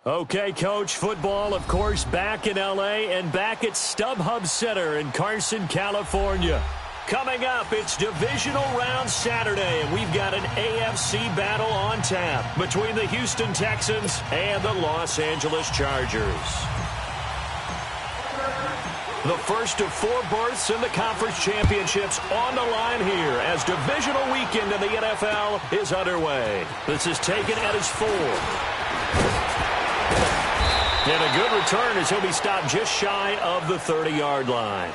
Okay, Coach, football, of course, back in L.A. and back at StubHub Center in Carson, California. Coming up, it's Divisional Round Saturday, and we've got an AFC battle on tap between the Houston Texans and the Los Angeles Chargers. The first of 4 berths in the conference championships on the line here as divisional weekend in the NFL is underway. This is taken at his 4. And a good return as he'll be stopped just shy of the 30-yard line.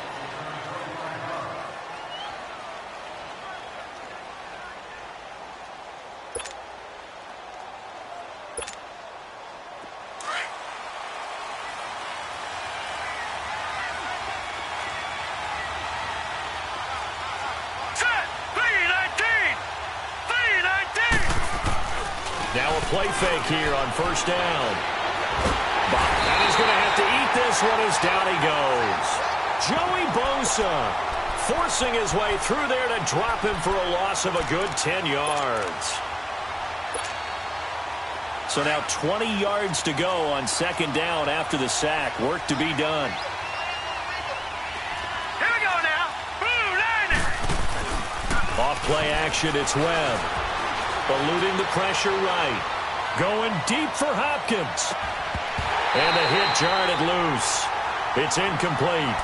Now a play fake here on first down. And he's going to have to eat this one as down he goes. Joey Bosa forcing his way through there to drop him for a loss of a good 10 yards. So now 20 yards to go on second down after the sack. Work to be done. Here we go now. Blue Niners. Off play action, it's Webb. Eluding the pressure right. Going deep for Hopkins. And the hit jarred it loose. It's incomplete.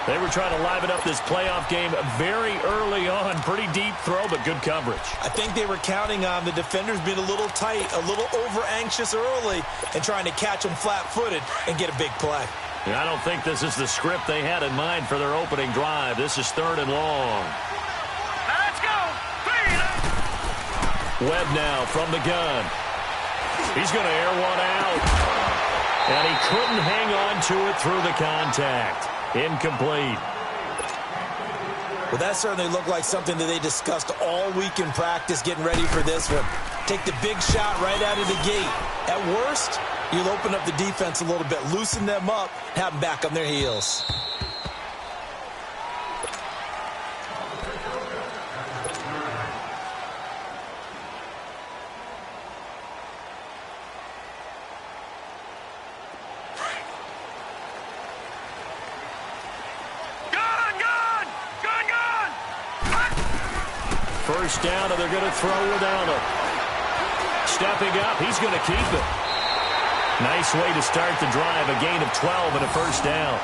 They were trying to liven up this playoff game very early on. Pretty deep throw, but good coverage. I think they were counting on the defenders being a little tight, a little over-anxious early, and trying to catch them flat-footed and get a big play. And I don't think this is the script they had in mind for their opening drive. This is 3rd and long. Now let's go. Webb now from the gun. He's going to air one out. And he couldn't hang on to it through the contact. Incomplete. Well, that certainly looked like something that they discussed all week in practice getting ready for this one. Take the big shot right out of the gate. At worst, you'll open up the defense a little bit, loosen them up, have them back on their heels. First down, and they're going to throw without him. Stepping up, he's going to keep it. Nice way to start the drive, a gain of 12 and a first down.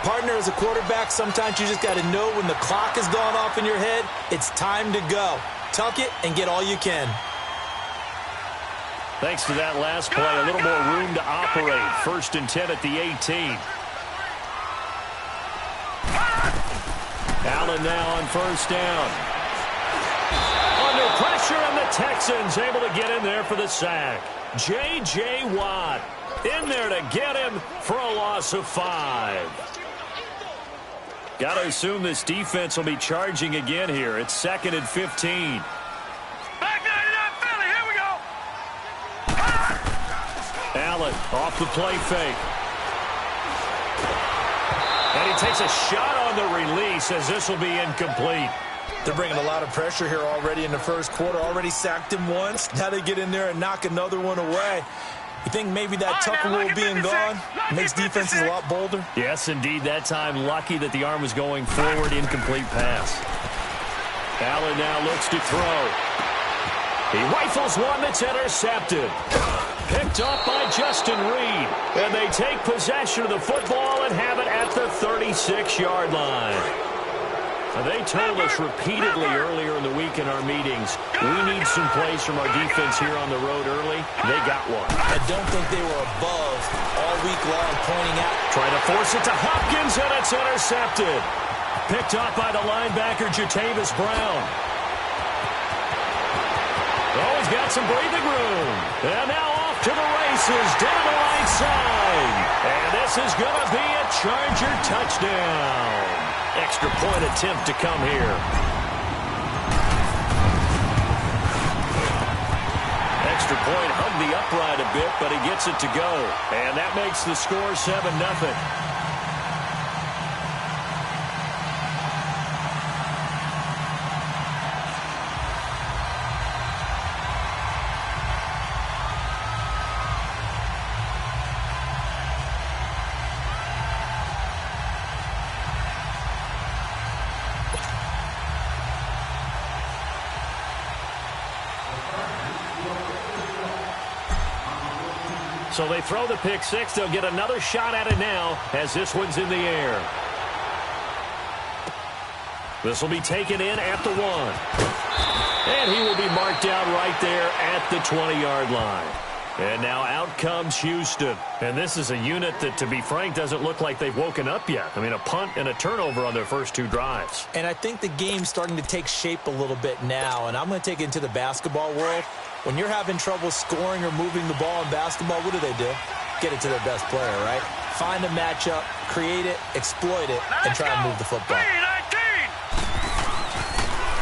Partner, as a quarterback, sometimes you just got to know when the clock has gone off in your head, it's time to go. Tuck it and get all you can. Thanks to that last play, a little more room to operate. 1st and 10 at the 18. Allen now on first down. Under pressure, and the Texans able to get in there for the sack. J.J. Watt in there to get him for a loss of 5. Got to assume this defense will be charging again here. It's 2nd and 15. Back 99 Philly, here we go. Allen off the play fake. And he takes a shot on the release as this will be incomplete. They're bringing a lot of pressure here already in the first quarter. Already sacked him once. Now they get in there and knock another one away. You think maybe that Tucker rule being gone makes defenses a lot bolder? Yes, indeed. That time, lucky that the arm was going forward. Incomplete pass. Allen now looks to throw. He rifles one that's intercepted. Picked up by Justin Reed. And they take possession of the football and have it at the 36-yard line. Now, they told us repeatedly earlier in the week in our meetings, we need some plays from our defense here on the road early. They got one. I don't think they were above all week long pointing out. Trying to force it to Hopkins, and it's intercepted. Picked up by the linebacker, Jatavis Brown. Oh, he's got some breathing room. And now off to the races down the right side. And this is going to be a Charger touchdown. Extra point attempt to come here. Extra point hugged the upright a bit, but he gets it to go. And that makes the score 7-0. So they throw the pick six. They'll get another shot at it now as this one's in the air. This will be taken in at the 1. And he will be marked down right there at the 20-yard line. And now out comes Houston. And this is a unit that, to be frank, doesn't look like they've woken up yet. I mean, a punt and a turnover on their first 2 drives. And I think the game's starting to take shape a little bit now. And I'm going to take it into the basketball world. When you're having trouble scoring or moving the ball in basketball, what do? Get it to their best player, right? Find a matchup, create it, exploit it, and try and move the football.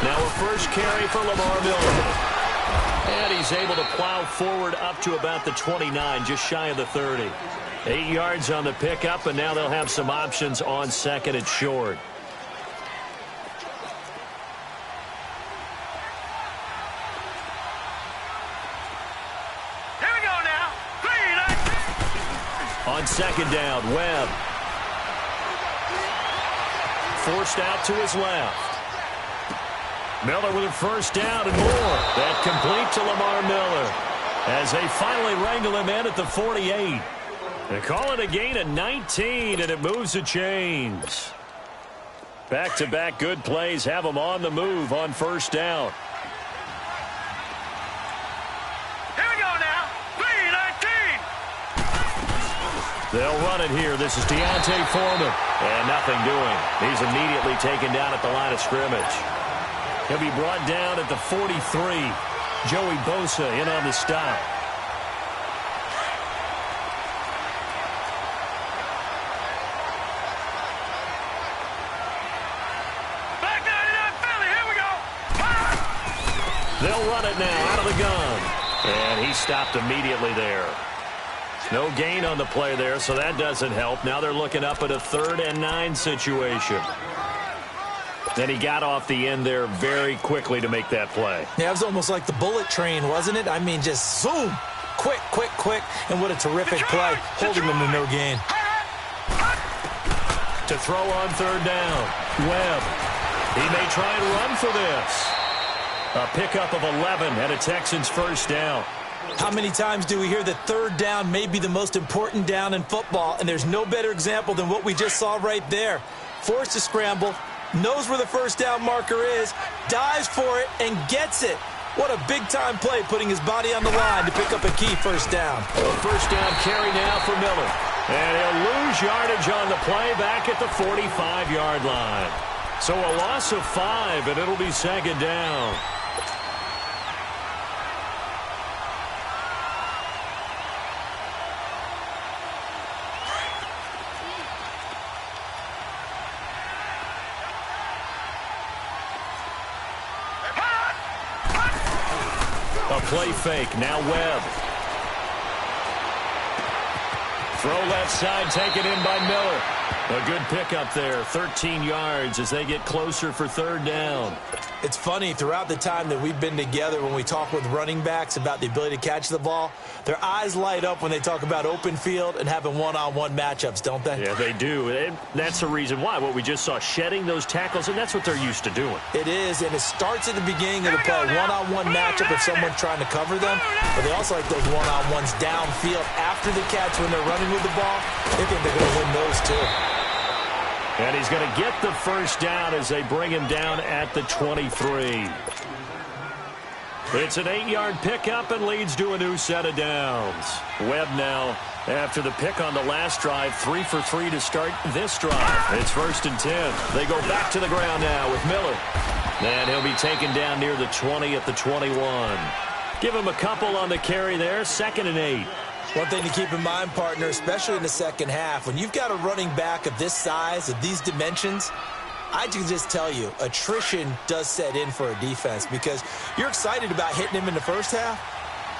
Now a first carry for Lamar Miller. And he's able to plow forward up to about the 29, just shy of the 30. 8 yards on the pickup, and now they'll have some options on second and short. Here we go now. On second down, Webb. Forced out to his left. Miller with a first down and more. That complete to Lamar Miller as they finally wrangle him in at the 48. They call it a gain of 19, and it moves the chains. Back-to-back good plays have them on the move on first down. Here we go now. 3-19. They'll run it here. This is Deontay Foreman. And nothing doing. He's immediately taken down at the line of scrimmage. He'll be brought down at the 43. Joey Bosa in on the stop. Back 99 Philly. Here we go. They'll run it now out of the gun. And he stopped immediately there. No gain on the play there, so that doesn't help. Now they're looking up at a 3rd and 9 situation. Then he got off the end there very quickly to make that play. Yeah, it was almost like the bullet train, wasn't it? I mean, just zoom. Quick, quick, quick. And what a terrific play, holding them to no gain. To throw on 3rd down, Webb. He may try and run for this. A pickup of 11 and a Texans first down. How many times do we hear that 3rd down may be the most important down in football, and there's no better example than what we just saw right there. Forced to scramble, knows where the first down marker is, dives for it, and gets it. What a big-time play, putting his body on the line to pick up a key first down. A first down carry now for Miller. And he'll lose yardage on the play back at the 45-yard line. So a loss of 5, and it'll be second down. A play fake, now Webb. Throw left side, taken in by Miller. A good pickup there, 13 yards as they get closer for 3rd down. It's funny, throughout the time that we've been together, when we talk with running backs about the ability to catch the ball, their eyes light up when they talk about open field and having one-on-one matchups, don't they? Yeah, they do. And that's the reason why. What we just saw, shedding those tackles, and that's what they're used to doing. It is, and it starts at the beginning of the play. One-on-one matchup if someone's trying to cover them, but they also like those one-on-ones downfield after the catch when they're running with the ball. They think they're going to win those too. And he's going to get the first down as they bring him down at the 23. It's an 8-yard pickup and leads to a new set of downs. Webb now, after the pick on the last drive, 3 for 3 to start this drive. It's 1st and 10. They go back to the ground now with Miller. And he'll be taken down near the 20 at the 21. Give him a couple on the carry there, 2nd and 8. One thing to keep in mind, partner, especially in the second half, when you've got a running back of this size, of these dimensions, I can just tell you, attrition does set in for a defense because you're excited about hitting him in the first half.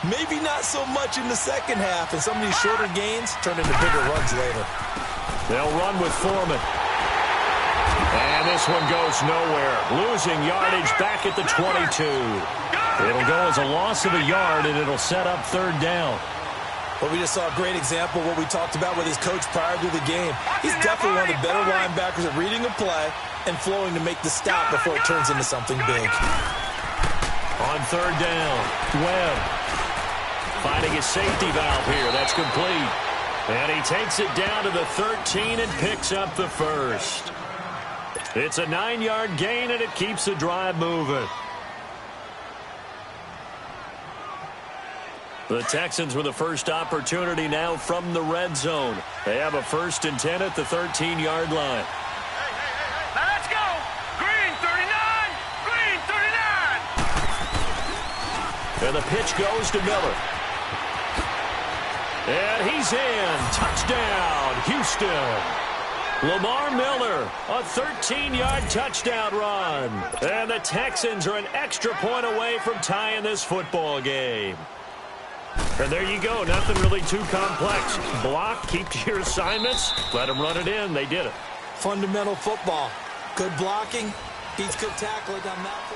Maybe not so much in the second half, and some of these shorter gains turn into bigger runs later. They'll run with Foreman. And this one goes nowhere. Losing yardage back at the 22. It'll go as a loss of a yard, and it'll set up 3rd down. Well, we just saw a great example of what we talked about with his coach prior to the game. He's definitely one of the better linebackers at reading a play and flowing to make the stop before it turns into something big. On 3rd down, Webb. Finding his safety valve here. That's complete. And he takes it down to the 13 and picks up the first. It's a 9-yard gain, and it keeps the drive moving. The Texans with the first opportunity now from the red zone. They have a 1st and 10 at the 13-yard line. Now let's go. Green 39. Green 39. And the pitch goes to Miller. And he's in. Touchdown, Houston. Lamar Miller, a 13-yard touchdown run. And the Texans are an extra point away from tying this football game. And there you go. Nothing really too complex. Block, keep to your assignments, let them run it in. They did it. Fundamental football. Good blocking, beats good tackling on that.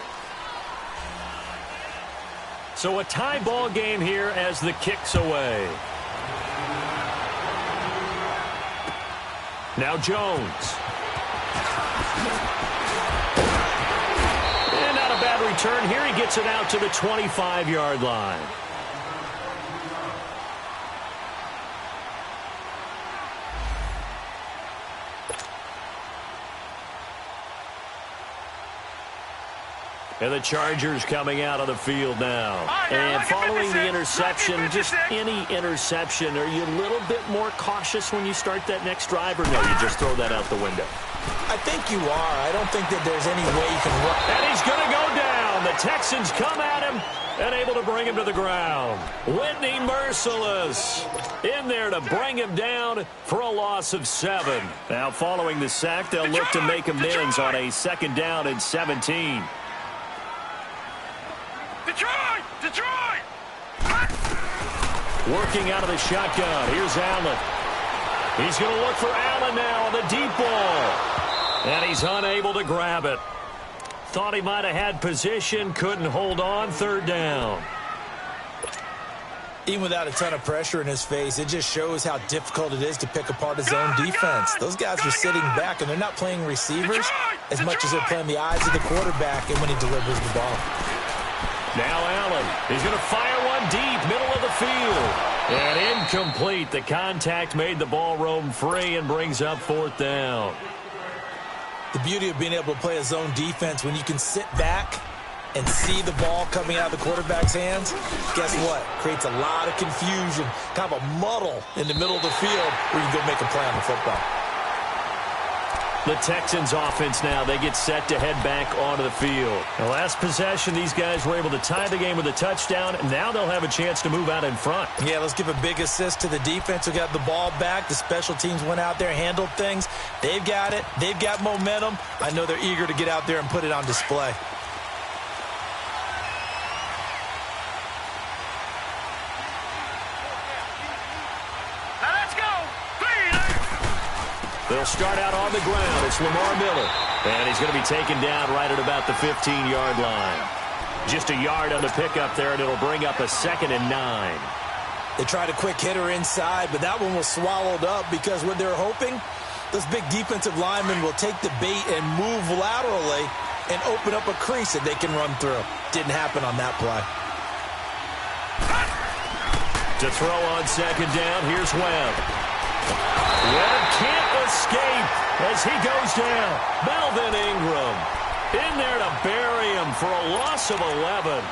So a tie ball game here as the kick's away. Now Jones. And not a bad return here. He gets it out to the 25-yard line. And the Chargers coming out on the field now. And following the interception, just any interception, are you a little bit more cautious when you start that next drive, or no, you just throw that out the window? I think you are. I don't think that there's any way you can run. And he's going to go down. The Texans come at him and able to bring him to the ground. Whitney Mercilus in there to bring him down for a loss of 7. Now following the sack, they'll look to make amends on a 2nd down and 17. Detroit! Detroit! Working out of the shotgun. Here's Allen. He's going to look for Allen now on the deep ball. And he's unable to grab it. Thought he might have had position. Couldn't hold on. 3rd down. Even without a ton of pressure in his face, it just shows how difficult it is to pick apart his own defense. Those guys are sitting back, and they're not playing receivers as much as they're playing the eyes of the quarterback and when he delivers the ball. Now Allen. He's going to fire one deep, middle of the field. And incomplete. The contact made the ball roam free and brings up 4th down. The beauty of being able to play a zone defense when you can sit back and see the ball coming out of the quarterback's hands, guess what? Creates a lot of confusion, kind of a muddle in the middle of the field where you can go make a play on the football. The Texans offense now, they get set to head back onto the field. The last possession, these guys were able to tie the game with a touchdown. Now they'll have a chance to move out in front. Yeah, let's give a big assist to the defense who got the ball back. The special teams went out there, handled things. They've got it. They've got momentum. I know they're eager to get out there and put it on display. They'll start out on the ground. It's Lamar Miller. And he's going to be taken down right at about the 15-yard line. Just a yard on the pickup there, and it'll bring up a 2nd and 9. They tried a quick hitter inside, but that one was swallowed up because what they're hoping, those big defensive linemen will take the bait and move laterally and open up a crease that they can run through. Didn't happen on that play. To throw on 2nd down, here's Webb. Webb can't escape as he goes down. Melvin Ingram in there to bury him for a loss of 11.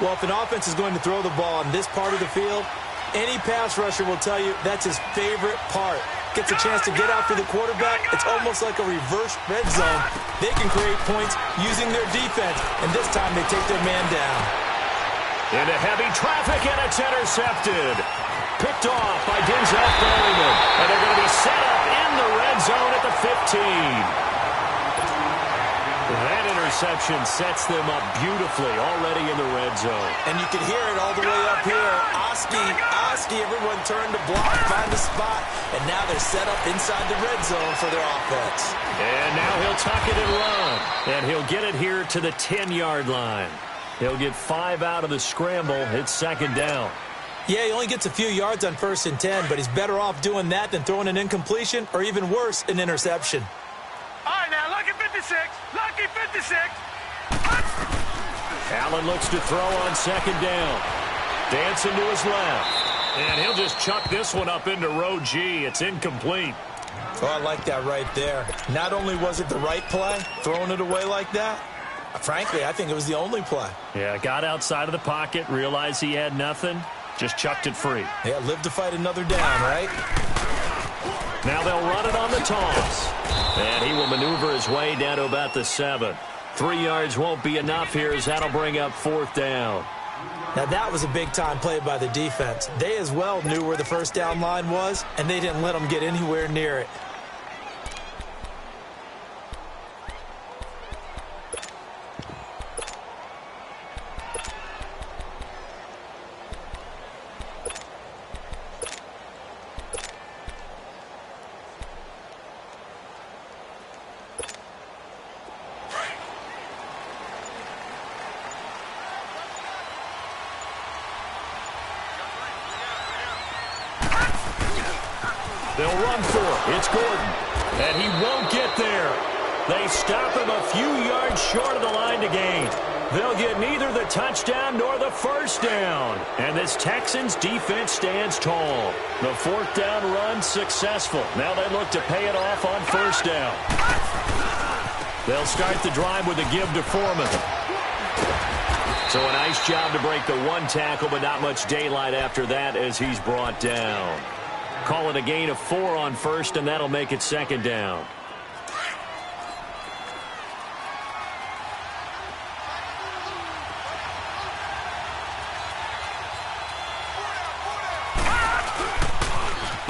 Well, if an offense is going to throw the ball on this part of the field, any pass rusher will tell you that's his favorite part. Gets a chance to get after the quarterback. It's almost like a reverse red zone. They can create points using their defense, and this time they take their man down. Into heavy traffic, and it's intercepted. Picked off by Denzel Perryman. And they're going to be set up in the red zone at the 15. That interception sets them up beautifully already in the red zone. And you can hear it all the way up here. Oski, everyone turned to block, find a spot. And now they're set up inside the red zone for their offense. And now he'll tuck it and run. And he'll get it here to the 10-yard line. He'll get 5 out of the scramble. It's 2nd down. Yeah, he only gets a few yards on 1st and 10, but he's better off doing that than throwing an incompletion or even worse, an interception. All right, now, lucky 56. Lucky 56. Allen looks to throw on 2nd down. Dancing to his left. And he'll just chuck this one up into row G. It's incomplete. Oh, I like that right there. Not only was it the right play, throwing it away like that, frankly, I think it was the only play. Yeah, got outside of the pocket, realized he had nothing, just chucked it free. Yeah, live to fight another down, right? Now they'll run it on the toss. And he will maneuver his way down to about the 7. 3 yards won't be enough here as that'll bring up 4th down. Now, that was a big-time play by the defense. They as well knew where the first down line was, and they didn't let them get anywhere near it. They'll run for it. It's Gordon. And he won't get there. They stop him a few yards short of the line to gain. They'll get neither the touchdown nor the first down. And this Texans defense stands tall. The 4th down run successful. Now they look to pay it off on first down. They'll start the drive with a give to Foreman. So a nice job to break the 1 tackle, but not much daylight after that as he's brought down. Call it a gain of 4 on first, and that'll make it 2nd down.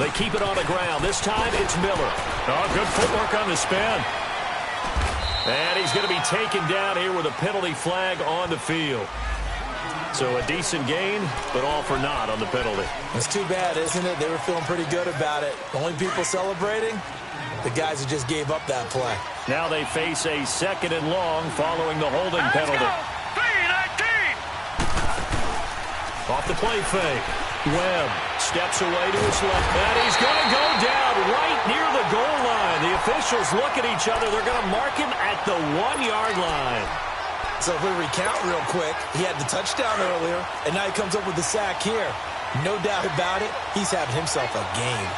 They keep it on the ground. This time it's Miller. Oh, good footwork on the spin. And he's going to be taken down here with a penalty flag on the field. So a decent gain, but all for naught on the penalty. It's too bad, isn't it? They were feeling pretty good about it. The only people celebrating, the guys who just gave up that play. Now they face a 2nd and long following the holding penalty. 3-19. Off the play fake. Webb steps away to his left. And he's going to go down right near the goal line. The officials look at each other. They're going to mark him at the 1-yard line. So if we recount real quick, he had the touchdown earlier, and now he comes up with the sack here. No doubt about it, he's having himself a game.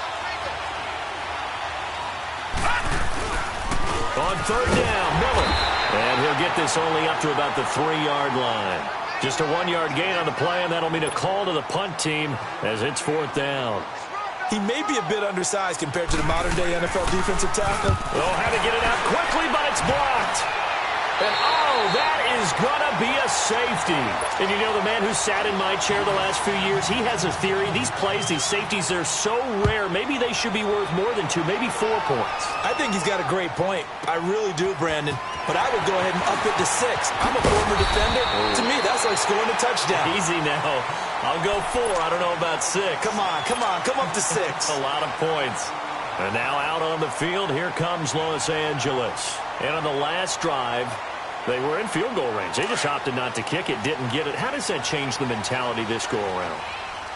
On 3rd down, Miller. And he'll get this only up to about the 3-yard line. Just a 1-yard gain on the play, and that'll mean a call to the punt team as it's 4th down. He may be a bit undersized compared to the modern-day NFL defensive tackle. They'll have to get it out quickly, but it's blocked. And, oh, that is going to be a safety. And, you know, the man who sat in my chair the last few years, he has a theory. These plays, these safeties, they're so rare. Maybe they should be worth more than 2, maybe 4 points. I think he's got a great point. I really do, Brandon. But I would go ahead and up it to 6. I'm a former defender. To me, that's like scoring a touchdown. Easy now. I'll go 4. I don't know about 6. Come on. Come up to 6. A lot of points. And now out on the field, here comes Los Angeles. And on the last drive, they were in field goal range. They just opted not to kick it, didn't get it. How does that change the mentality this go-around?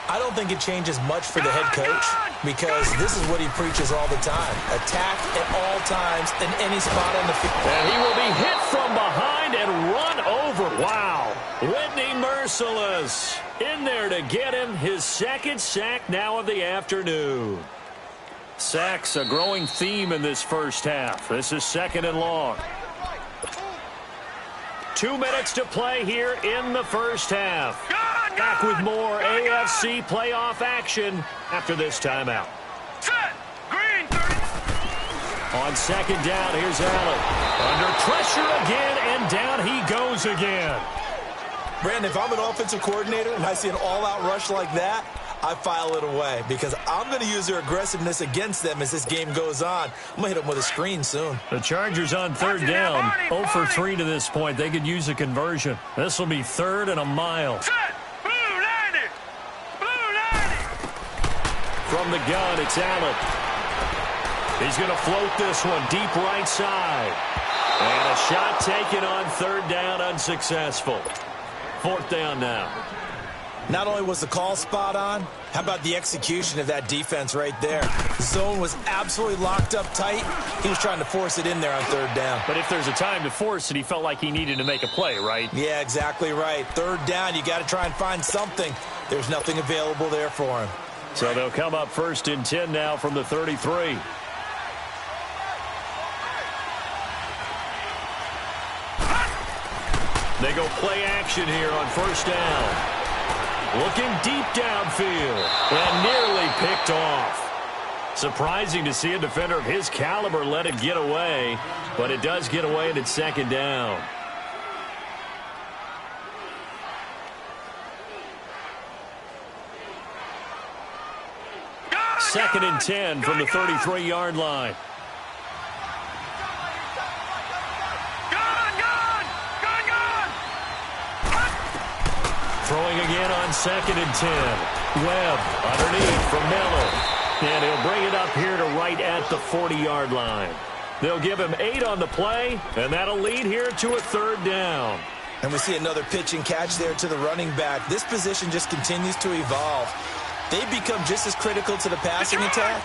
I don't think it changes much for the head coach because this is what he preaches all the time. Attack at all times in any spot on the field. And he will be hit from behind and run over. Wow. Whitney Mercilus in there to get him his 2nd sack now of the afternoon. Sacks a growing theme in this first half. This is 2nd and long. 2 minutes to play here in the first half. Back with more AFC playoff action after this timeout. Set. Green 30. On 2nd down, here's Allen. Under pressure again, and down he goes again. Brandon, if I'm an offensive coordinator and I see an all-out rush like that, I file it away because I'm going to use their aggressiveness against them as this game goes on. I'm going to hit them with a screen soon. The Chargers on 3rd down, 0 for 3 to this point. They could use a conversion. This will be 3rd and a mile. Set. Blue 90. Blue 90. From the gun, it's Allen. He's going to float this one deep right side. And a shot taken on 3rd down, unsuccessful. 4th down now. Not only was the call spot on, how about the execution of that defense right there? The zone was absolutely locked up tight. He was trying to force it in there on third down. But if there's a time to force it, he felt like he needed to make a play, right? Yeah, exactly right. Third down, you got to try and find something. There's nothing available there for him. So they'll come up 1st and 10 now from the 33. They go play action here on 1st down. Looking deep downfield and nearly picked off. Surprising to see a defender of his caliber let it get away, but it does get away and it's 2nd down. Second and 10 from the 33-yard line. Throwing again on 2nd and 10. Webb underneath from Miller. And he'll bring it up here to right at the 40-yard line. They'll give him 8 on the play, and that'll lead here to a 3rd down. And we see another pitch and catch there to the running back. This position just continues to evolve. They become just as critical to the passing attack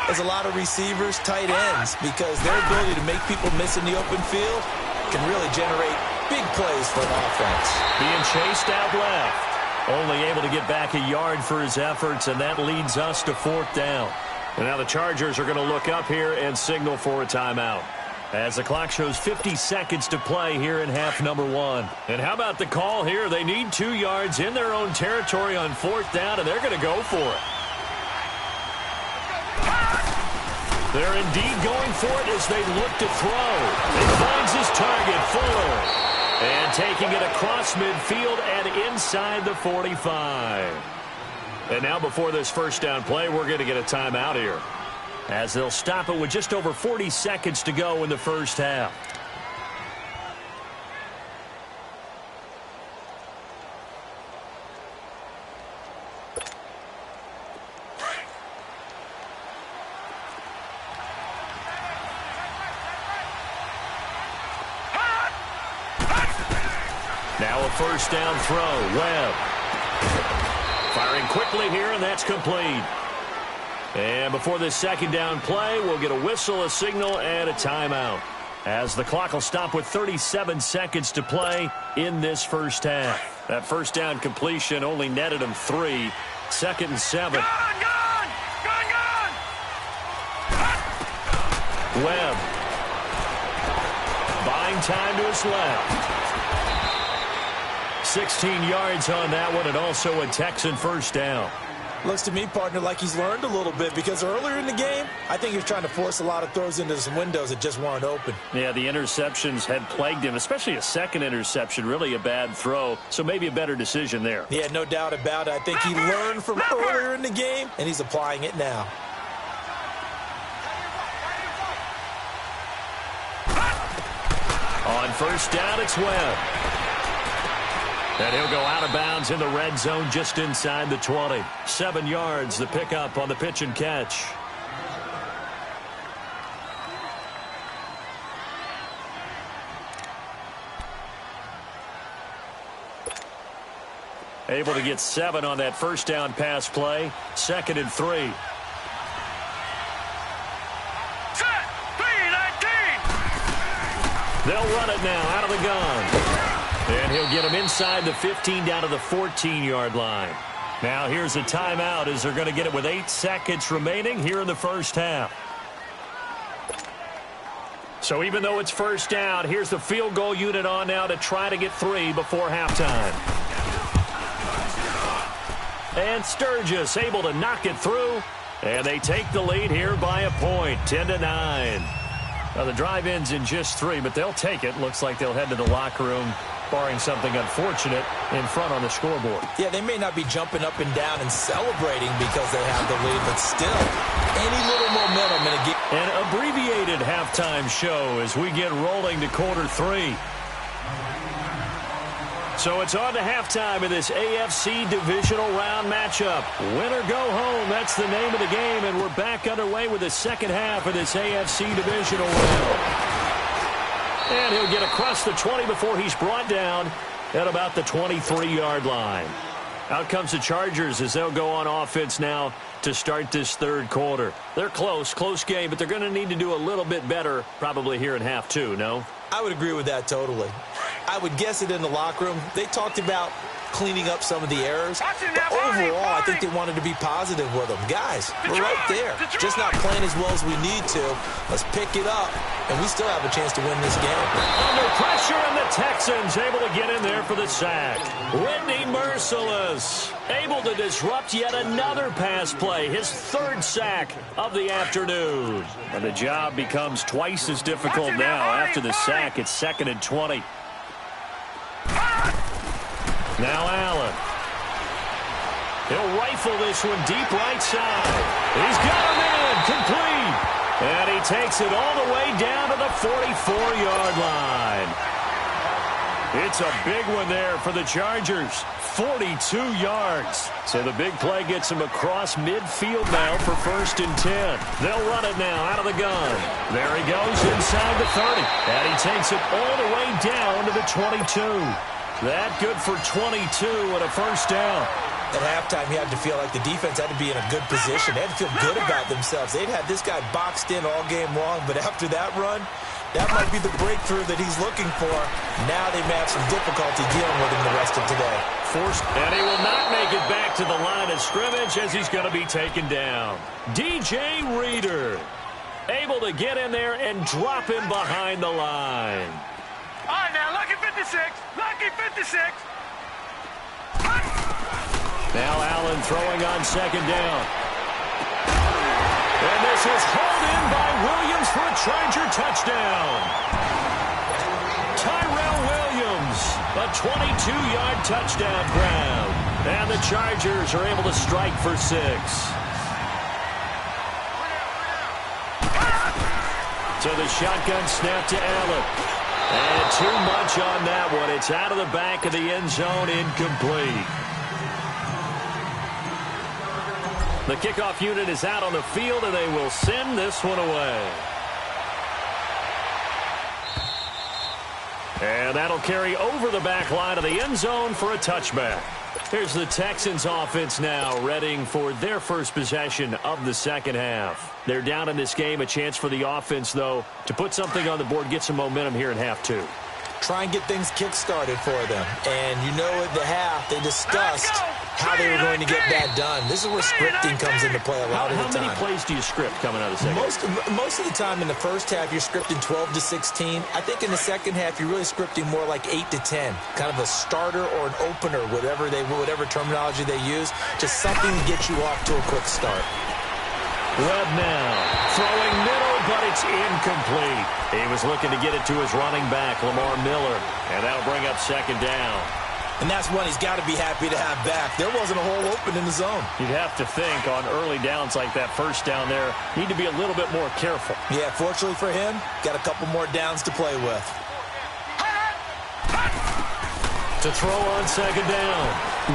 as a lot of receivers, tight ends, because their ability to make people miss in the open field can really generate big plays for an offense. Being chased out left. Only able to get back a yard for his efforts, and that leads us to 4th down. And now the Chargers are going to look up here and signal for a timeout, as the clock shows 50 seconds to play here in half number 1. And how about the call here? They need 2 yards in their own territory on 4th down, and they're going to go for it. They're indeed going for it as they look to throw. He finds his target, Fuller. And taking it across midfield and inside the 45. And now before this 1st down play, we're going to get a timeout here, as they'll stop it with just over 40 seconds to go in the 1st half. Now a 1st down throw. Webb firing quickly here, and that's complete. And before this 2nd down play, we'll get a whistle, a signal, and a timeout, as the clock will stop with 37 seconds to play in this 1st half. That 1st down completion only netted him 3. 2nd and 7. Webb buying time to his left. 16 yards on that one, and also a Texan 1st down. Looks to me, partner, like he's learned a little bit, because earlier in the game, I think he was trying to force a lot of throws into some windows that just weren't open. Yeah, the interceptions had plagued him, especially a 2nd interception, really a bad throw, so maybe a better decision there. Yeah, no doubt about it. I think he learned from earlier in the game, and he's applying it now. On 1st down, it's Webb. And he'll go out of bounds in the red zone just inside the 20. 7 yards, the pickup on the pitch and catch. Able to get 7 on that 1st down pass play. 2nd and 3. Set. 3-19. They'll run it now out of the gun. And he'll get him inside the 15 down to the 14-yard line. Now here's a timeout as they're going to get it with 8 seconds remaining here in the 1st half. So even though it's 1st down, here's the field goal unit on now to try to get 3 before halftime. And Sturgis able to knock it through. And they take the lead here by a point, 10-9. Now the drive ends in just 3, but they'll take it. Looks like they'll head to the locker room, barring something unfortunate, in front on the scoreboard. Yeah, they may not be jumping up and down and celebrating because they have the lead, but still, any little momentum in a game. An abbreviated halftime show as we get rolling to quarter 3. So it's on to halftime in this AFC divisional round matchup. Win or go home, that's the name of the game, and we're back underway with the 2nd half of this AFC divisional round. And he'll get across the 20 before he's brought down at about the 23-yard line. Out comes the Chargers as they'll go on offense now to start this third quarter. They're close game, but they're going to need to do a little bit better probably here in half two, no? I would agree with that totally. I would guess it in the locker room. They talked about cleaning up some of the errors. But overall, I think they wanted to be positive with them. Guys, we're right there. Just not playing as well as we need to. Let's pick it up, and we still have a chance to win this game. Under pressure, and the Texans able to get in there for the sack. Whitney Mercilus able to disrupt yet another pass play. His third sack of the afternoon. And the job becomes twice as difficult now. After the sack, it's 2nd and 20. Now Allen. He'll rifle this one deep right side. He's got him in. Complete. And he takes it all the way down to the 44-yard line. It's a big one there for the Chargers. 42 yards. So the big play gets him across midfield now for 1st and 10. They'll run it now out of the gun. There he goes inside the 30. And he takes it all the way down to the 22. That good for 22 and a first down. At halftime, you had to feel like the defense had to be in a good position. They had to feel good about themselves. They'd had this guy boxed in all game long, but after that run, that might be the breakthrough that he's looking for. Now they may have some difficulty dealing with him the rest of today. And he will not make it back to the line of scrimmage as he's going to be taken down. DJ Reader able to get in there and drop him behind the line. All right, now, lucky 56. Lucky 56. Now Allen throwing on 2nd down. And this is hauled in by Williams for a Charger touchdown. Tyrell Williams, a 22-yard touchdown grab. And the Chargers are able to strike for 6. So the shotgun snap to Allen. And too much on that one. It's out of the back of the end zone, incomplete. The kickoff unit is out on the field, and they will send this one away. And that'll carry over the back line of the end zone for a touchback. Here's the Texans offense now, readying for their first possession of the second half. They're down in this game. A chance for the offense, though, to put something on the board, get some momentum here in half two. Try and get things kick-started for them. And you know at the half, they discussed how they were going to get that done. This is where scripting comes into play a lot of the time. How many plays do you script coming out of the second? Most of the time in the first half, you're scripting 12 to 16. I think in the second half, you're really scripting more like 8 to 10. Kind of a starter or an opener, whatever terminology they use. Just something to get you off to a quick start. Webb now throwing middle, but it's incomplete. He was looking to get it to his running back, Lamar Miller, and that'll bring up 2nd down. And that's one he's got to be happy to have back. There wasn't a hole open in the zone. You'd have to think on early downs like that, first down there, need to be a little bit more careful. Yeah, fortunately for him, got a couple more downs to play with. To throw on 2nd down,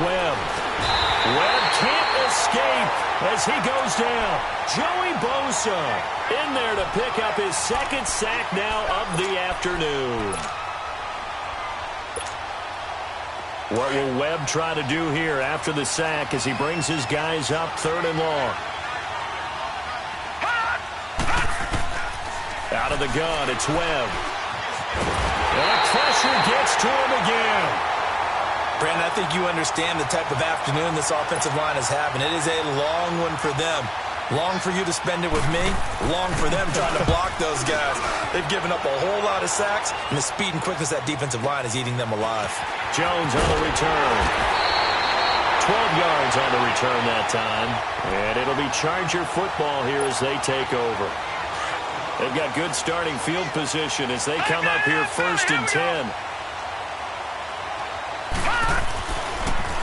Webb. Webb can't escape as he goes down. Joey Bosa in there to pick up his 2nd sack now of the afternoon. What will Webb try to do here after the sack as he brings his guys up 3rd and long? Out of the gun, it's Webb. And pressure gets to him again. Brandon, I think you understand the type of afternoon this offensive line is having. It is a long one for them. Long for you to spend it with me. Long for them trying to block those guys. They've given up a whole lot of sacks, and the speed and quickness of that defensive line is eating them alive. Jones on the return. 12 yards on the return that time. And it'll be Charger football here as they take over. They've got good starting field position as they come up here 1st and 10.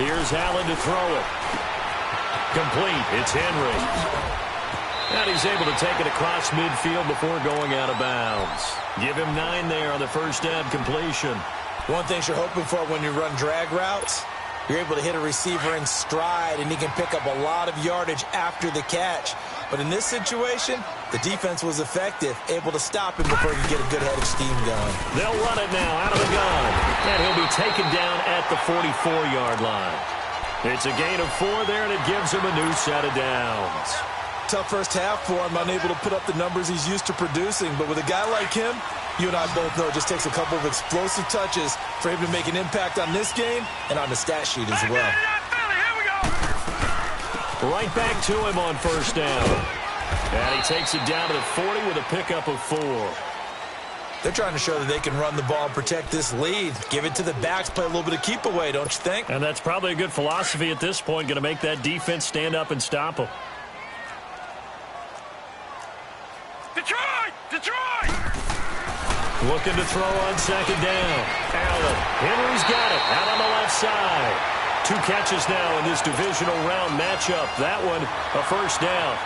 Here's Allen to throw it. Complete. It's Henry. And he's able to take it across midfield before going out of bounds. Give him 9 there on the first down completion. One thing you're hoping for when you run drag routes, you're able to hit a receiver in stride, and he can pick up a lot of yardage after the catch. But in this situation, the defense was effective, able to stop him before he could get a good head of steam going. They'll run it now out of the gun. And he'll be taken down at the 44-yard line. It's a gain of 4 there, and it gives him a new set of downs. Tough first half for him, unable to put up the numbers he's used to producing. But with a guy like him, you and I both know it just takes a couple of explosive touches for him to make an impact on this game and on the stat sheet as well. Right back to him on first down. And he takes it down to the 40 with a pickup of 4. They're trying to show that they can run the ball and protect this lead. Give it to the backs, play a little bit of keep away, don't you think? And that's probably a good philosophy at this point, going to make that defense stand up and stop them. Detroit! Detroit! Looking to throw on second down. Allen. Henry's got it out on the left side. 2 catches now in this divisional round matchup. That one, a first down.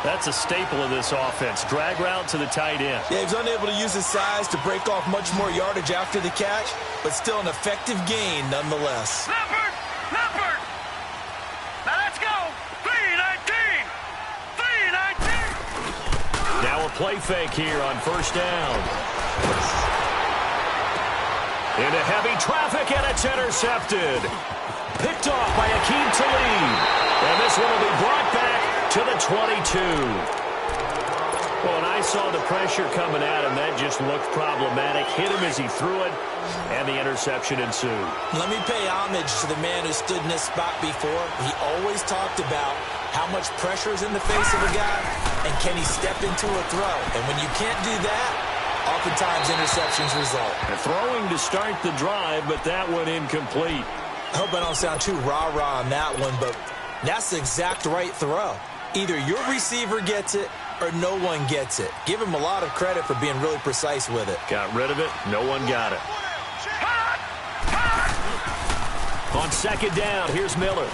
That's a staple of this offense. Drag route to the tight end. Yeah, he was unable to use his size to break off much more yardage after the catch, but still an effective gain nonetheless. Leopard! Leopard! Now let's go! 3-19! 3-19! Now a play fake here on first down. Into heavy traffic, and it's intercepted. Picked off by Akeem Talib. And this one will be brought back to the 22. Well, and I saw the pressure coming at him. That just looked problematic. Hit him as he threw it, and the interception ensued. Let me pay homage to the man who stood in this spot before. He always talked about how much pressure is in the face of a guy, and can he step into a throw. And when you can't do that, oftentimes interceptions result. And throwing to start the drive, but that one incomplete. I hope I don't sound too rah-rah on that one, but that's the exact right throw. Either your receiver gets it or no one gets it. Give him a lot of credit for being really precise with it. Got rid of it. No one got it. On second down, here's Miller.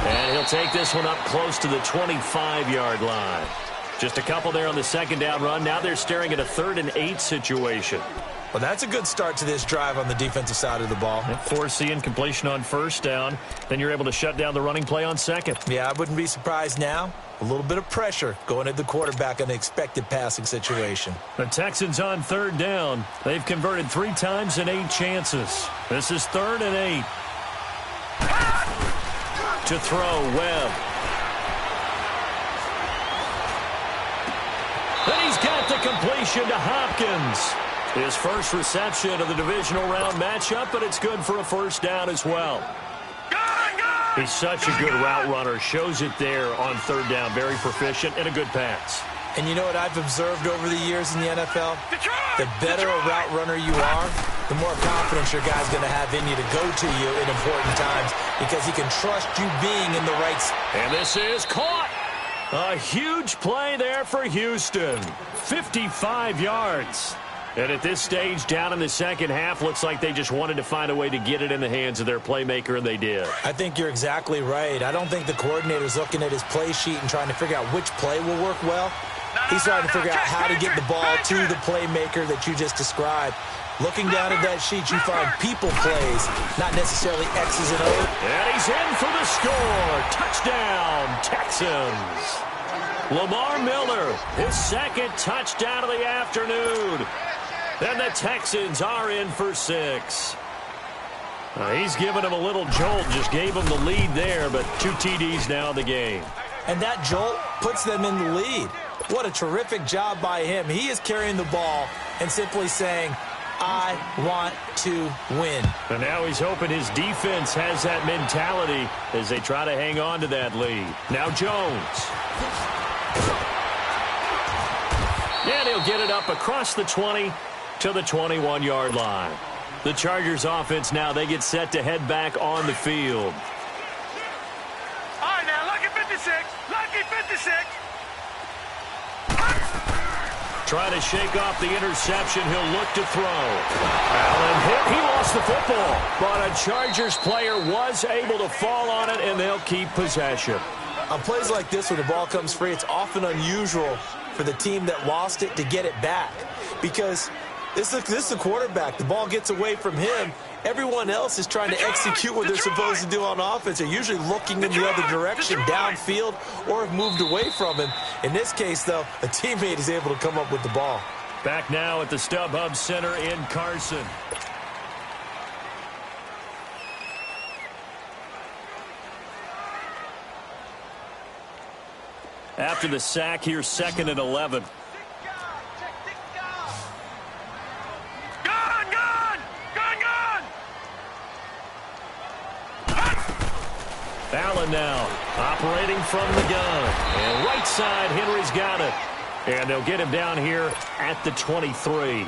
And he'll take this one up close to the 25-yard line. Just a couple there on the second down run. Now they're staring at a 3rd and 8 situation. Well, that's a good start to this drive on the defensive side of the ball. Force the incompletion on first down. Then you're able to shut down the running play on second. Yeah, I wouldn't be surprised now. A little bit of pressure going at the quarterback on the expected passing situation. The Texans on third down. They've converted 3 times in 8 chances. This is 3rd and 8. To throw, Webb. Then he's got the completion to Hopkins. His first reception of the divisional round matchup, but it's good for a first down as well. He's such a good route runner. Shows it there on third down. Very proficient and a good pass. And you know what I've observed over the years in the NFL? The better a route runner you are, the more confidence your guy's going to have in you to go to you in important times because he can trust you being in the right spot. And this is caught. A huge play there for Houston. 55 yards. And at this stage, down in the second half, looks like they just wanted to find a way to get it in the hands of their playmaker, and they did. I think you're exactly right. I don't think the coordinator's looking at his play sheet and trying to figure out which play will work well. He's trying to figure out how to get the ball to the playmaker that you just described. Looking down at that sheet, you find people plays, not necessarily X's and O's. And he's in for the score. Touchdown, Texans. Lamar Miller, his second touchdown of the afternoon. And the Texans are in for 6. He's giving him a little jolt, just gave him the lead there, but 2 TDs now in the game. And that jolt puts them in the lead. What a terrific job by him. He is carrying the ball and simply saying, I want to win. And now he's hoping his defense has that mentality as they try to hang on to that lead. Now Jones. And he'll get it up across the 20 to the 21-yard line. The Chargers offense now, they get set to head back on the field. All right, now, lucky 56. Lucky 56. Trying to shake off the interception. He'll look to throw. Allen hit. He lost the football. But a Chargers player was able to fall on it, and they'll keep possession. On plays like this, when the ball comes free, it's often unusual for the team that lost it to get it back. Because this is the quarterback. The ball gets away from him. Everyone else is trying to execute what they're supposed to do on offense. They're usually looking in the other direction, downfield, or have moved away from him. In this case, though, a teammate is able to come up with the ball. Back now at the StubHub Center in Carson. After the sack, here's 2nd and 11. Allen now operating from the gun. And right side, Henry's got it. And they'll get him down here at the 23.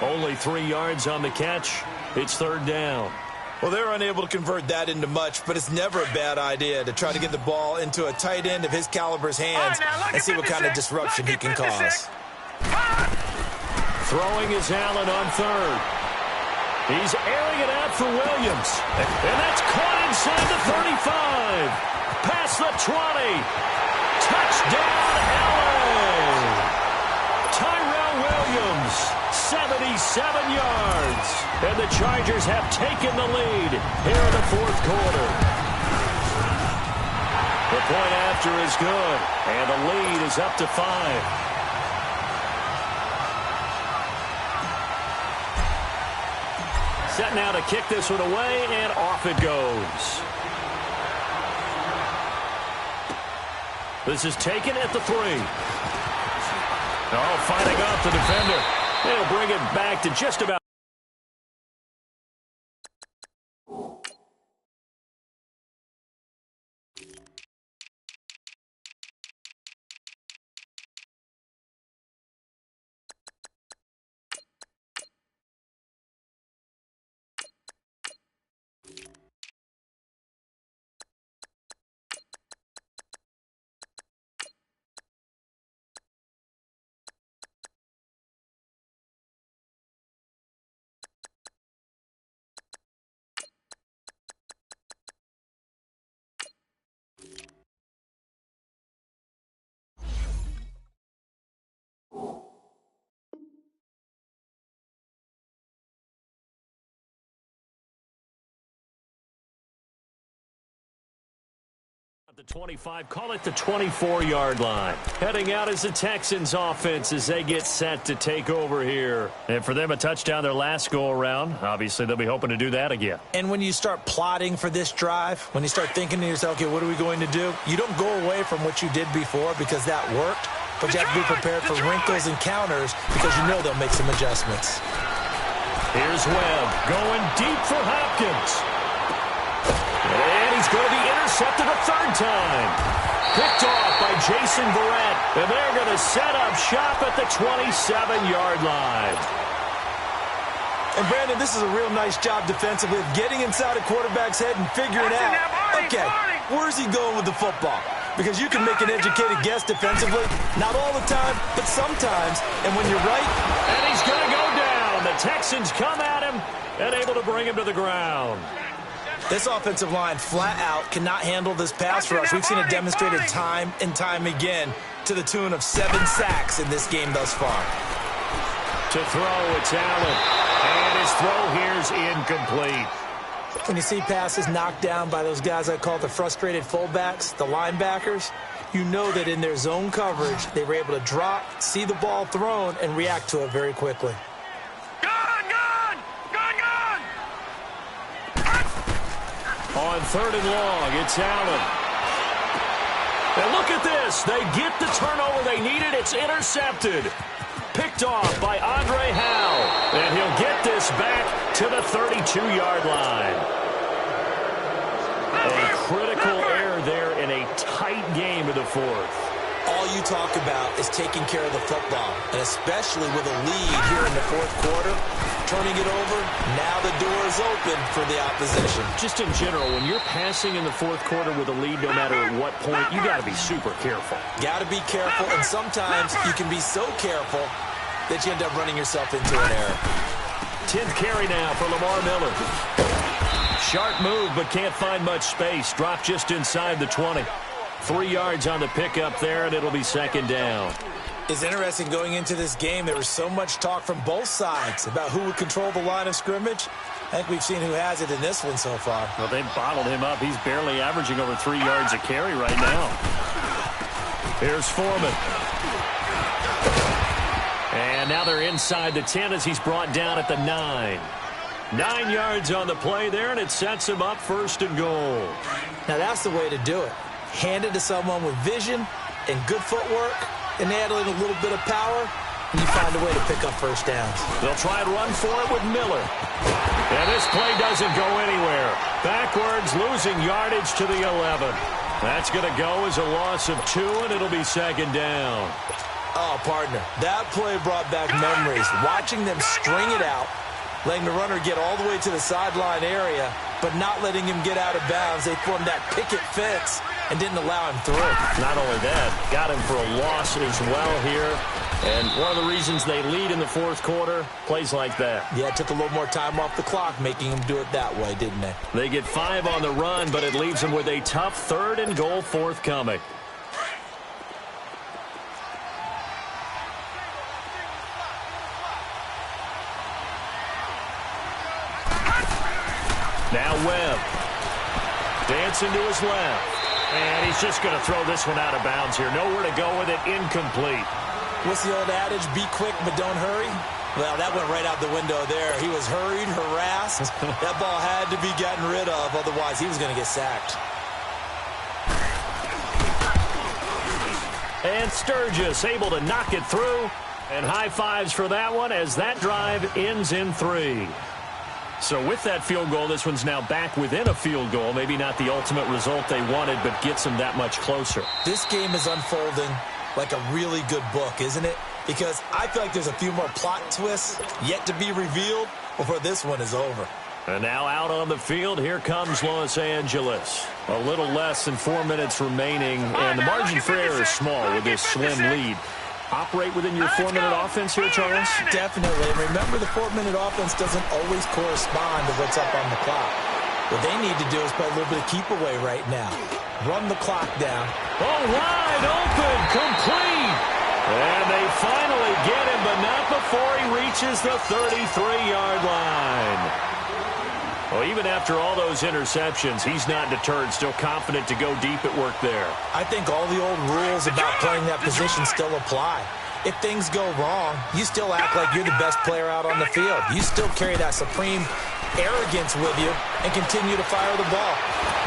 Only 3 yards on the catch. It's 3rd down. Well, they're unable to convert that into much, but it's never a bad idea to try to get the ball into a tight end of his caliber's hands and see what kind of disruption he can cause. Throwing is Allen on 3rd. He's airing it out for Williams. And that's caught inside the 35. Past the 20. Touchdown, Allen. Tyrell Williams, 77 yards. And the Chargers have taken the lead here in the 4th quarter. The point after is good. And the lead is up to 5. Set now to kick this one away, and off it goes. This is taken at the 3. Oh, fighting off the defender. They'll bring it back to just about. The 25, call it the 24-yard line. Heading out is the Texans offense as they get set to take over here. And for them, a touchdown their last go-around. Obviously, they'll be hoping to do that again. And when you start plotting for this drive, when you start thinking to yourself, okay, what are we going to do? You don't go away from what you did before because that worked, but you have to be prepared for wrinkles and counters because you know they'll make some adjustments. Here's Webb going deep for Hopkins. And he's going to be intercepted a 3rd time. Picked off by Jason Verrett. And they're going to set up shop at the 27-yard line. And, Brandon, this is a real nice job defensively of getting inside a quarterback's head and figuring out, okay, where's he going with the football? Because you can make an educated guess defensively. Not all the time, but sometimes. And when you're right. And he's going to go down. The Texans come at him and able to bring him to the ground. This offensive line flat out cannot handle this pass rush. We've seen it demonstrated time and time again to the tune of 7 sacks in this game thus far. To throw, it's Allen. And his throw here's incomplete. When you see passes knocked down by those guys I call the frustrated fullbacks, the linebackers, you know that in their zone coverage, they were able to drop, see the ball thrown, and react to it very quickly. On 3rd and long, it's Allen. And look at this. They get the turnover they needed. It's intercepted. Picked off by Andre Howe. And he'll get this back to the 32-yard line. A critical error there in a tight game of the 4th. All you talk about is taking care of the football, and especially with a lead here in the 4th quarter. Turning it over, now the door is open for the opposition. Just in general, when you're passing in the 4th quarter with a lead, no matter at what point, you got to be super careful. Got to be careful, and sometimes you can be so careful that you end up running yourself into an error. 10th carry now for Lamar Miller. Sharp move, but can't find much space. Dropped just inside the 20. 3 yards on the pickup there, and it'll be 2nd down. It's interesting going into this game. There was so much talk from both sides about who would control the line of scrimmage. I think we've seen who has it in this one so far. Well, they've bottled him up. He's barely averaging over 3 yards a carry right now. Here's Foreman. And now they're inside the 10 as he's brought down at the 9. 9 yards on the play there, and it sets him up 1st and goal. Now that's the way to do it. Hand it to someone with vision and good footwork and adding a little bit of power, and you find a way to pick up first downs. They'll try and run for it with Miller. And this play doesn't go anywhere. Backwards, losing yardage to the 11. That's going to go as a loss of 2, and it'll be second down. Oh, partner, that play brought back memories. Watching them string it out, letting the runner get all the way to the sideline area, but not letting him get out of bounds. They formed that picket fence and didn't allow him through. Not only that, got him for a loss as well here. And one of the reasons they lead in the fourth quarter, plays like that. Yeah, it took a little more time off the clock, making him do it that way, didn't they? They get 5 on the run, but it leaves them with a tough 3rd and goal forthcoming. Now Webb. Dancing to his left. And he's just going to throw this one out of bounds here. Nowhere to go with it. Incomplete. What's the old adage? Be quick, but don't hurry. Well, that went right out the window there. He was hurried, harassed. That ball had to be gotten rid of. Otherwise, he was going to get sacked. And Sturgis able to knock it through. And high fives for that one as that drive ends in 3. So with that field goal, this one's now back within a field goal. Maybe not the ultimate result they wanted, but gets them that much closer. This game is unfolding like a really good book, isn't it? Because I feel like there's a few more plot twists yet to be revealed before this one is over. And now out on the field, here comes Los Angeles. A little less than 4 minutes remaining, and the margin for error is small with this slim lead. Operate within your 4-minute offense here, Charles? Definitely. And remember, the 4-minute offense doesn't always correspond to what's up on the clock. What they need to do is play a little bit of keep away right now. Run the clock down. Oh, wide open, complete. And they finally get him, but not before he reaches the 33-yard line. Well, even after all those interceptions, he's not deterred, still confident to go deep at work there. I think all the old rules about playing that position still apply. If things go wrong, you still act like you're the best player out on the field. You still carry that supreme arrogance with you and continue to fire the ball.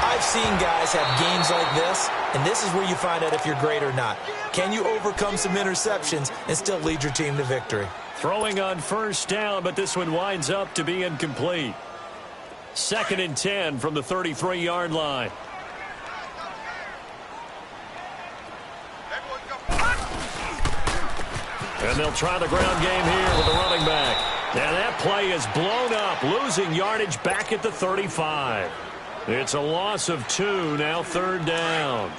I've seen guys have games like this, and this is where you find out if you're great or not. Can you overcome some interceptions and still lead your team to victory? Throwing on first down, but this one winds up to be incomplete. 2nd and 10 from the 33-yard line. And they'll try the ground game here with the running back. And that play is blown up, losing yardage back at the 35. It's a loss of 2, now 3rd down.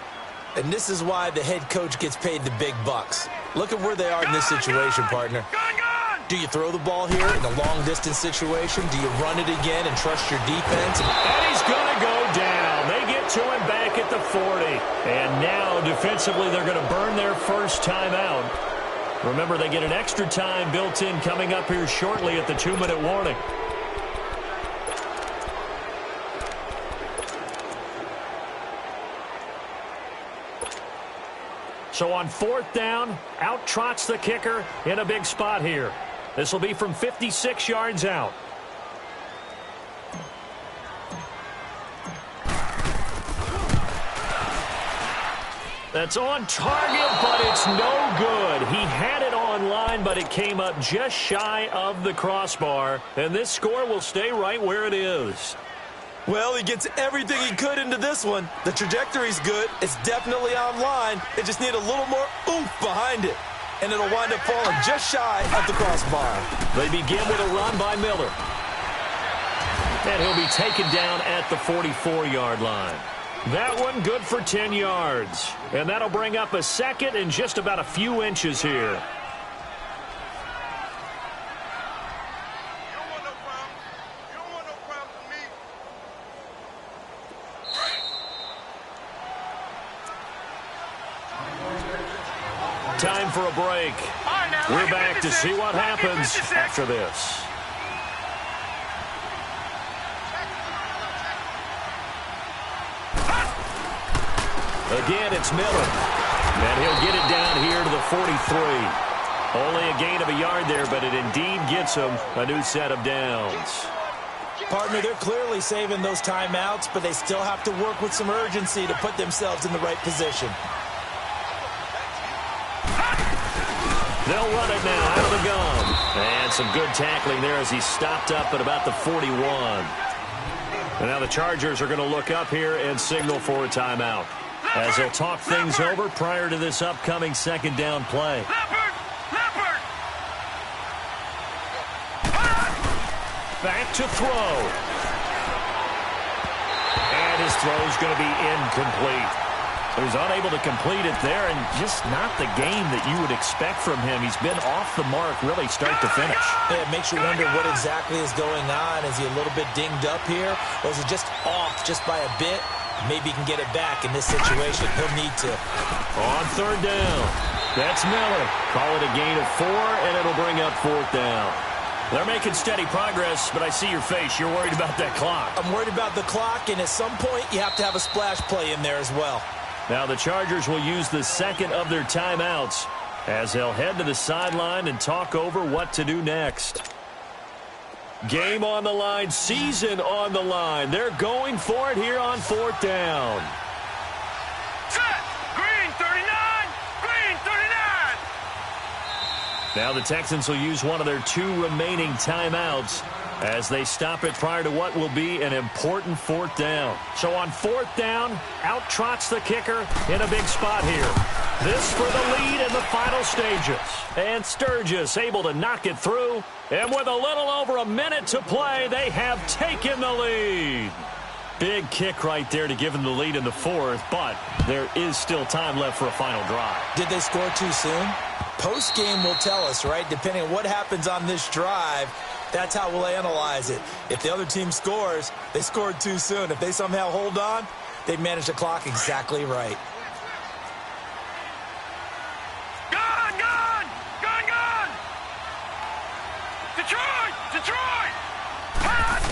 And this is why the head coach gets paid the big bucks. Look at where they are in this situation, partner. Do you throw the ball here in a long-distance situation? Do you run it again and trust your defense? And he's going to go down. They get to him back at the 40. And now, defensively, they're going to burn their first timeout. Remember, they get an extra time built in coming up here shortly at the 2-minute warning. So on 4th down, out trots the kicker in a big spot here. This will be from 56 yards out. That's on target, but it's no good. He had it on line, but it came up just shy of the crossbar. And this score will stay right where it is. Well, he gets everything he could into this one. The trajectory's good. It's definitely on line. It just need a little more oomph behind it. And it'll wind up falling just shy of the crossbar. They begin with a run by Miller. And he'll be taken down at the 44-yard line. That one good for 10 yards. And that'll bring up a 2nd and just about a few inches here. Time for a break. We're back to see what happens after this. Again, it's Miller. And he'll get it down here to the 43. Only a gain of a yard there, but it indeed gets him a new set of downs. Partner, they're clearly saving those timeouts, but they still have to work with some urgency to put themselves in the right position. They'll run it now out of the gun. And some good tackling there as he stopped up at about the 41. And now the Chargers are going to look up here and signal for a timeout, as they'll talk things over prior to this upcoming second down play. Back to throw. And his throw's going to be incomplete. He was unable to complete it there, and just not the game that you would expect from him. He's been off the mark really start to finish. Yeah, it makes you wonder what exactly is going on. Is he a little bit dinged up here, or is it just off just by a bit? Maybe he can get it back in this situation. He'll need to. On third down, that's Miller. Call it a gain of 4, and it'll bring up fourth down. They're making steady progress, but I see your face. You're worried about that clock. I'm worried about the clock, and at some point you have to have a splash play in there as well. Now the Chargers will use the second of their timeouts as they'll head to the sideline and talk over what to do next. Game on the line, season on the line. They're going for it here on fourth down. Set! Green 39! Green 39! Now the Texans will use one of their 2 remaining timeouts as they stop it prior to what will be an important fourth down. So on fourth down, out trots the kicker in a big spot here. This for the lead in the final stages. And Sturgis able to knock it through. And with a little over a minute to play, they have taken the lead. Big kick right there to give them the lead in the fourth, but there is still time left for a final drive. Did they score too soon? Post-game will tell us, right? Depending on what happens on this drive, that's how we'll analyze it. If the other team scores, they scored too soon. If they somehow hold on, they manage the clock exactly right. Gun! Gun! Gun! Gun! Detroit! Detroit! Hot!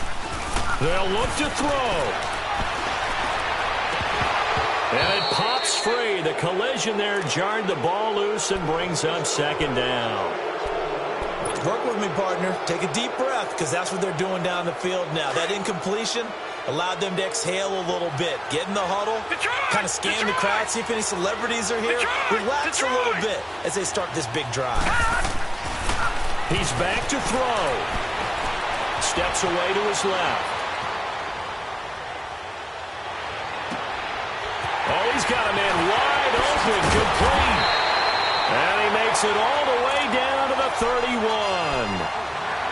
They'll look to throw. And it pops free. The collision there jarred the ball loose and brings up second down. Work with me, partner. Take a deep breath, because that's what they're doing down the field now. That incompletion allowed them to exhale a little bit. Get in the huddle, kind of scan the crowd, see if any celebrities are here. Relax a little bit as they start this big drive. He's back to throw. Steps away to his left. Oh, he's got a man wide open, complete. And he makes it all the way down to the 31.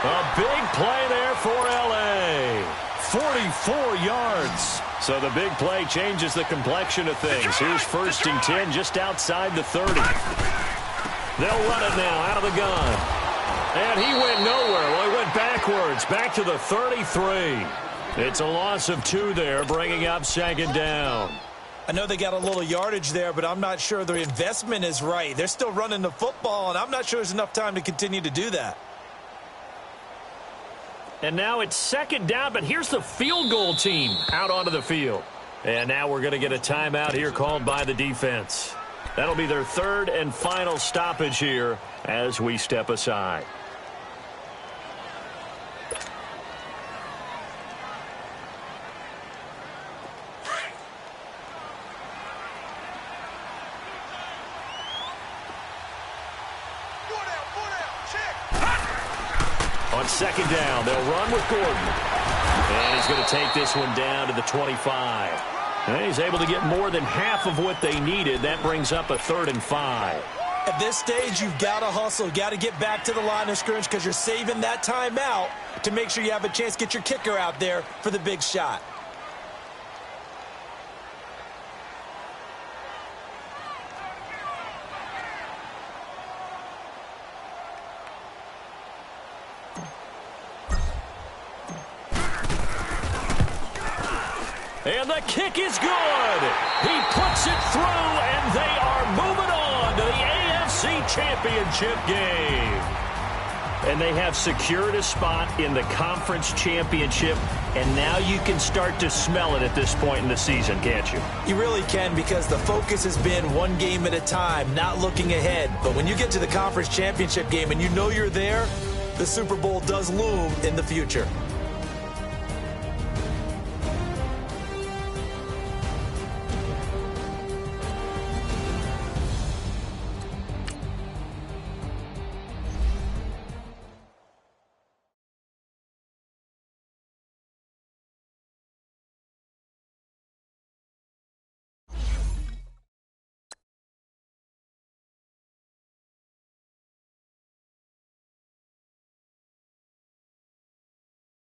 A big play there for L.A. 44 yards. So the big play changes the complexion of things. Here's first and 10 just outside the 30. They'll run it now out of the gun. And he went nowhere. Well, he went backwards, back to the 33. It's a loss of 2 there, bringing up second down. I know they got a little yardage there, but I'm not sure their investment is right. They're still running the football, and I'm not sure there's enough time to continue to do that. And now it's second down, but here's the field goal team out onto the field. And now we're going to get a timeout here called by the defense. That'll be their third and final stoppage here as we step aside. On second down, they'll run with Gordon. And he's going to take this one down to the 25. And he's able to get more than half of what they needed. That brings up a 3rd and 5. At this stage, you've got to hustle. Got to get back to the line of scrimmage because you're saving that timeout to make sure you have a chance to get your kicker out there for the big shot. And the kick is good. He puts it through, and they are moving on to the AFC Championship game. And they have secured a spot in the Conference Championship, and now you can start to smell it at this point in the season, can't you? You really can, because the focus has been one game at a time, not looking ahead. But when you get to the Conference Championship game and you know you're there, the Super Bowl does loom in the future.